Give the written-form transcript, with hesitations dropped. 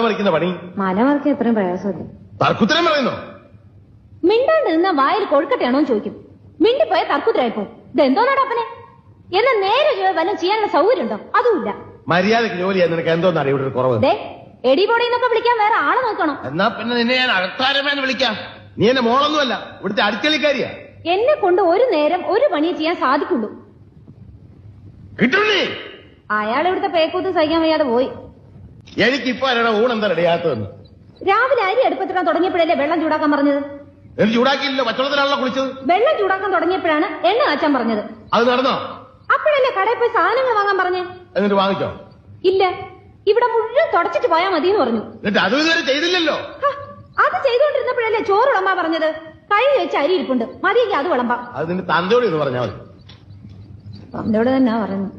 മറിക്കുന്ന പണി മല മറിക്കാൻ എത്രയും പ്രയാസമല്ലേ? തർക്കുത്തരം പറയുന്നോ? മിണ്ടാണ്ട് നിന്ന വായിൽ കൊഴുക്കട്ടെയാണോ ചോദിക്കും. മിണ്ടിപ്പോയ തർക്കുത്തരായിപ്പോ. ഇതെന്തോന്നാടാ അപ്പനെ? എന്നാ നേരെ വല്ലതും ചെയ്യാനുള്ള സൗകര്യം ഉണ്ടോ? അതുമില്ല. മര്യാദക്ക് ജോലി ചെയ്യാൻ നിനക്ക് എന്തോന്നാണ് ഇവിടെ ഒരു കുറവ്? എടിപൊടി എന്നൊക്കെ വിളിക്കാൻ വേറെ ആളെ നോക്കണം. എന്നാ പിന്നെ നിന്നെ ഞാൻ അകത്താരമേന്ന് വിളിക്കാം. നീ എന്നെ മോളൊന്നുമല്ല, ഇവിടുത്തെ അടുക്കളിക്കാരിയാ. എന്നെ കൊണ്ട് ഒരു നേരം ഒരു പണിയെ ചെയ്യാൻ സാധിക്കുള്ളൂ. കിട്ടുന്നേ അയാൾ ഇവിടുത്തെ പേക്കൂത്ത് സഹിക്കാൻ വയ്യാതെ പോയി. എനിക്കിപ്പോ ആരാണ് ഊണെന്താ റെഡിയാത്തതെന്ന്? രാവിലെ അരി അടുപ്പത്തിടാൻ തുടങ്ങിയപ്പോഴല്ലേ വെള്ളം ചൂടാക്കാൻ പറഞ്ഞത്? എനിക്ക് ചൂടാക്കിയില്ലല്ലോ, പച്ചവെള്ളത്തിലാണല്ലോ കുളിച്ചത്. വെള്ളം ചൂടാക്കാൻ തുടങ്ങിയപ്പോഴാണ് എണ്ണ കാച്ചാൻ പറഞ്ഞത്. അത് നടന്നോ? അപ്പോഴല്ലേ കടയിൽ പോയി സാധനങ്ങൾ വാങ്ങാൻ പറഞ്ഞേ? എന്നിട്ട് വാങ്ങിച്ചോ? ഇല്ല, ഇവിടെ മുഴുവൻ തുടച്ചിട്ട് പോയാ മതി എന്ന് പറഞ്ഞു. എന്നിട്ട് അതും ഇതുവരെ ചെയ്തില്ലല്ലോ. അത് ചെയ്തുകൊണ്ടിരുന്നപ്പോഴല്ലേ ചോറ് വിളമ്പാ പറഞ്ഞത്. കഴുകി വെച്ച് അരി ഇരിപ്പുണ്ട്, മതിയെങ്കിൽ അത് വിളമ്പാ. അത് നിന്റെ തന്തയോട് എന്ന് പറഞ്ഞാൽ മതി. തന്തയോട് തന്നെ പറയുന്നു.